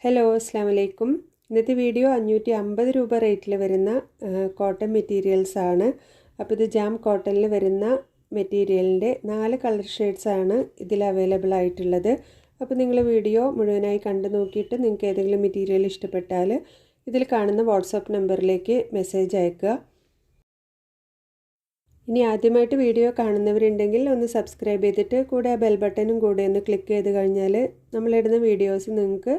Hello അസ്സാം വലൈക്കും. ഇന്നത്തെ വീഡിയോ 550 രൂപ റേറ്റിൽ വരുന്ന കോട്ടൺ മെറ്റീരിയൽസ് ആണ്. അപ്പോൾ ഇത് ജാം കോട്ടണിൽ വരുന്ന മെറ്റീരിയലിൻ്റെ 4 കളർ ഷെയ്ഡ്സ് ആണ് ഇതിൽ അവൈലബിൾ ആയിട്ടുള്ളത്. അപ്പോൾ നിങ്ങൾ വീഡിയോ മുഴുവനായി കണ്ടു നോക്കിയിട്ട് നിങ്ങൾക്ക് ഏതെങ്കിലും മെറ്റീരിയൽ ഇഷ്ടപ്പെട്ടാൽ ഇതിൽ കാണുന്ന വാട്സാപ്പ് നമ്പറിലേക്ക് മെസ്സേജ് അയക്കുക. ഇനി ആദ്യമായിട്ട് വീഡിയോ കാണുന്നവരുണ്ടെങ്കിൽ ഒന്ന് സബ്സ്ക്രൈബ് ചെയ്തിട്ട് കൂടെ ആ ബെൽ ബട്ടണും കൂടെ ഒന്ന് ക്ലിക്ക് ചെയ്ത് കഴിഞ്ഞാൽ നമ്മളിടുന്ന വീഡിയോസ് നിങ്ങൾക്ക്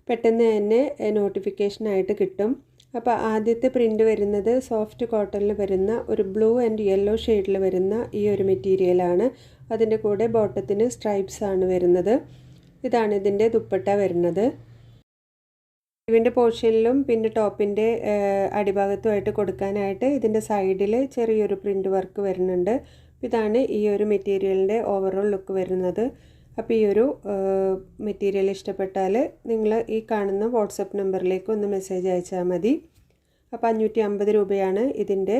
പെട്ടെന്ന് തന്നെ നോട്ടിഫിക്കേഷനായിട്ട് കിട്ടും. അപ്പോൾ ആദ്യത്തെ പ്രിൻ്റ് വരുന്നത് സോഫ്റ്റ് കോട്ടണിൽ വരുന്ന ഒരു ബ്ലൂ ആൻഡ് യെല്ലോ ഷെയ്ഡിൽ വരുന്ന ഈ ഒരു മെറ്റീരിയലാണ്. അതിൻ്റെ കൂടെ ബോട്ടത്തിന് സ്ട്രൈപ്സ് ആണ് വരുന്നത്. ഇതാണ് ഇതിൻ്റെ ദുപ്പട്ട വരുന്നത്. ഇതിൻ്റെ പോർഷനിലും പിന്നെ ടോപ്പിൻ്റെ അടിഭാഗത്തുമായിട്ട് കൊടുക്കാനായിട്ട് ഇതിൻ്റെ സൈഡിൽ ചെറിയൊരു പ്രിൻ്റ് വർക്ക് വരുന്നുണ്ട്. ഇതാണ് ഈ ഒരു മെറ്റീരിയലിൻ്റെ ഓവറോൾ ലുക്ക് വരുന്നത്. അപ്പോൾ ഈ ഒരു മെറ്റീരിയൽ ഇഷ്ടപ്പെട്ടാൽ നിങ്ങൾ ഈ കാണുന്ന വാട്സപ്പ് നമ്പറിലേക്ക് ഒന്ന് മെസ്സേജ് അയച്ചാൽ മതി. അപ്പോൾ 550 രൂപയാണ് ഇതിൻ്റെ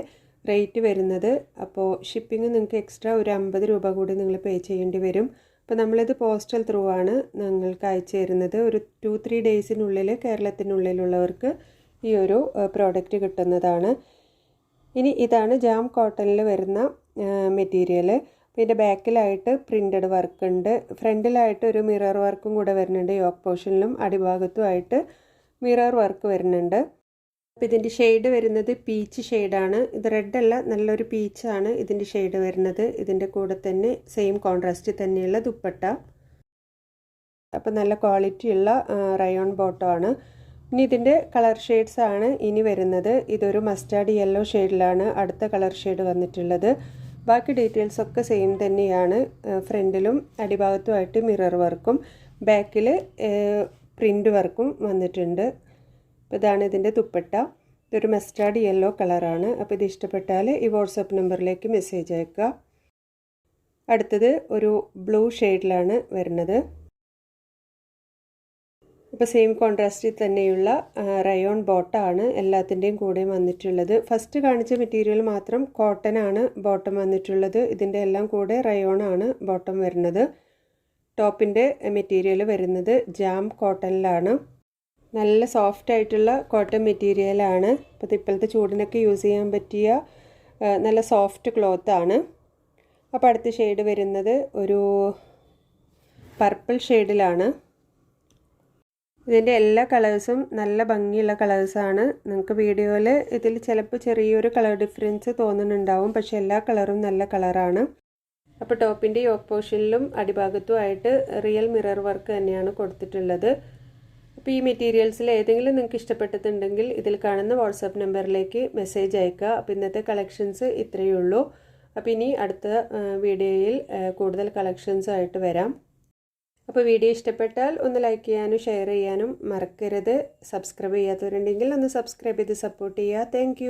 റേറ്റ് വരുന്നത്. അപ്പോൾ ഷിപ്പിംഗ് നിങ്ങൾക്ക് എക്സ്ട്രാ ഒരു 50 രൂപ കൂടി നിങ്ങൾ പേ ചെയ്യേണ്ടി വരും. അപ്പോൾ നമ്മളിത് പോസ്റ്റൽ ത്രൂ ആണ് നിങ്ങൾക്ക് അയച്ചു തരുന്നത്. ഒരു 2-3 ഡേയ്സിനുള്ളിൽ കേരളത്തിനുള്ളിലുള്ളവർക്ക് ഈ ഒരു പ്രോഡക്റ്റ് കിട്ടുന്നതാണ്. ഇനി ഇതാണ് ജാം കോട്ടണിൽ വരുന്ന മെറ്റീരിയൽ. പിന്നെ ബാക്കിലായിട്ട് പ്രിൻ്റഡ് വർക്ക് ഉണ്ട്. ഫ്രണ്ടിലായിട്ട് ഒരു മിറർ വർക്കും കൂടെ വരുന്നുണ്ട്. യോക്ക് പോർഷനിലും അടിഭാഗത്തുമായിട്ട് മിറർ വർക്ക് വരുന്നുണ്ട്. അപ്പോൾ ഇതിൻ്റെ ഷെയ്ഡ് വരുന്നത് പീച്ച് ഷെയ്ഡാണ്. ഇത് റെഡ് അല്ല, നല്ലൊരു പീച്ചാണ് ഇതിൻ്റെ ഷെയ്ഡ് വരുന്നത്. ഇതിൻ്റെ കൂടെ തന്നെ സെയിം കോൺട്രാസ്റ്റ് തന്നെയുള്ള ദുപ്പട്ട. അപ്പോൾ നല്ല ക്വാളിറ്റിയുള്ള റയോൺ ബോട്ടമാണ്. ഇനി ഇതിൻ്റെ കളർ ഷെയ്ഡ്സ് ആണ് ഇനി വരുന്നത്. ഇതൊരു മസ്റ്റാർഡ് യെല്ലോ ഷെയ്ഡിലാണ് അടുത്ത കളർ ഷെയ്ഡ് വന്നിട്ടുള്ളത്. ബാക്കി ഡീറ്റെയിൽസ് ഒക്കെ സെയിം തന്നെയാണ്. ഫ്രണ്ടിലും അടിഭാഗത്തുമായിട്ട് മിറർ വർക്കും ബാക്കിൽ പ്രിൻ്റ് വർക്കും വന്നിട്ടുണ്ട്. അപ്പോൾ ഇതാണ് ഇതിൻ്റെ ദുപ്പട്ട. ഇതൊരു മസ്റ്റാർഡ് യെല്ലോ കളറാണ്. അപ്പോൾ ഇത് ഇഷ്ടപ്പെട്ടാൽ ഈ വാട്സപ്പ് നമ്പറിലേക്ക് മെസ്സേജ് അയക്കുക. അടുത്തത് ഒരു ബ്ലൂ ഷെയ്ഡിലാണ് വരുന്നത്. ഇപ്പോൾ സെയിം കോൺട്രാസ്റ്റിൽ തന്നെയുള്ള റയോൺ ബോട്ടമാണ് എല്ലാത്തിൻ്റെയും കൂടെ വന്നിട്ടുള്ളത്. ഫസ്റ്റ് കാണിച്ച മെറ്റീരിയൽ മാത്രം കോട്ടൺ ആണ് ബോട്ടം വന്നിട്ടുള്ളത്. ഇതിൻ്റെ എല്ലാം കൂടെ റയോൺ ആണ് ബോട്ടം വരുന്നത്. ടോപ്പിൻ്റെ മെറ്റീരിയൽ വരുന്നത് ജാം കോട്ടണിലാണ്. നല്ല സോഫ്റ്റ് ആയിട്ടുള്ള കോട്ടൺ മെറ്റീരിയലാണ്. അപ്പോൾ ഇപ്പോഴത്തെ ചൂടിനൊക്കെ യൂസ് ചെയ്യാൻ പറ്റിയ നല്ല സോഫ്റ്റ് ക്ലോത്താണ്. അപ്പോൾ അടുത്ത ഷെയ്ഡ് വരുന്നത് ഒരു പർപ്പിൾ ഷെയ്ഡിലാണ്. ഇതിൻ്റെ എല്ലാ കളേഴ്സും നല്ല ഭംഗിയുള്ള കളേഴ്സാണ്. നിങ്ങൾക്ക് വീഡിയോയിൽ ഇതിൽ ചിലപ്പോൾ ചെറിയൊരു കളർ ഡിഫറൻസ് തോന്നുന്നുണ്ടാവും, പക്ഷേ എല്ലാ കളറും നല്ല കളറാണ്. അപ്പോൾ ടോപ്പിൻ്റെ യോക്ക് പോർഷനിലും അടിഭാഗത്തുമായിട്ട് റിയൽ മിറർ വർക്ക് തന്നെയാണ് കൊടുത്തിട്ടുള്ളത്. അപ്പോൾ ഈ മെറ്റീരിയൽസിൽ ഏതെങ്കിലും നിങ്ങൾക്ക് ഇഷ്ടപ്പെട്ടിട്ടുണ്ടെങ്കിൽ ഇതിൽ കാണുന്ന വാട്സാപ്പ് നമ്പറിലേക്ക് മെസ്സേജ് അയക്കുക. അപ്പോൾ ഇന്നത്തെ കളക്ഷൻസ് ഇത്രയേ ഉള്ളൂ. അപ്പോൾ ഇനി അടുത്ത വീഡിയോയിൽ കൂടുതൽ കളക്ഷൻസുമായിട്ട് വരാം. അപ്പോൾ വീഡിയോ ഇഷ്ടപ്പെട്ടാൽ ഒന്ന് ലൈക്ക് ചെയ്യാനും ഷെയർ ചെയ്യാനും മറക്കരുത്. സബ്സ്ക്രൈബ് ചെയ്യാത്തവരുണ്ടെങ്കിൽ ഒന്ന് സബ്സ്ക്രൈബ് ചെയ്ത് സപ്പോർട്ട് ചെയ്യുക. താങ്ക്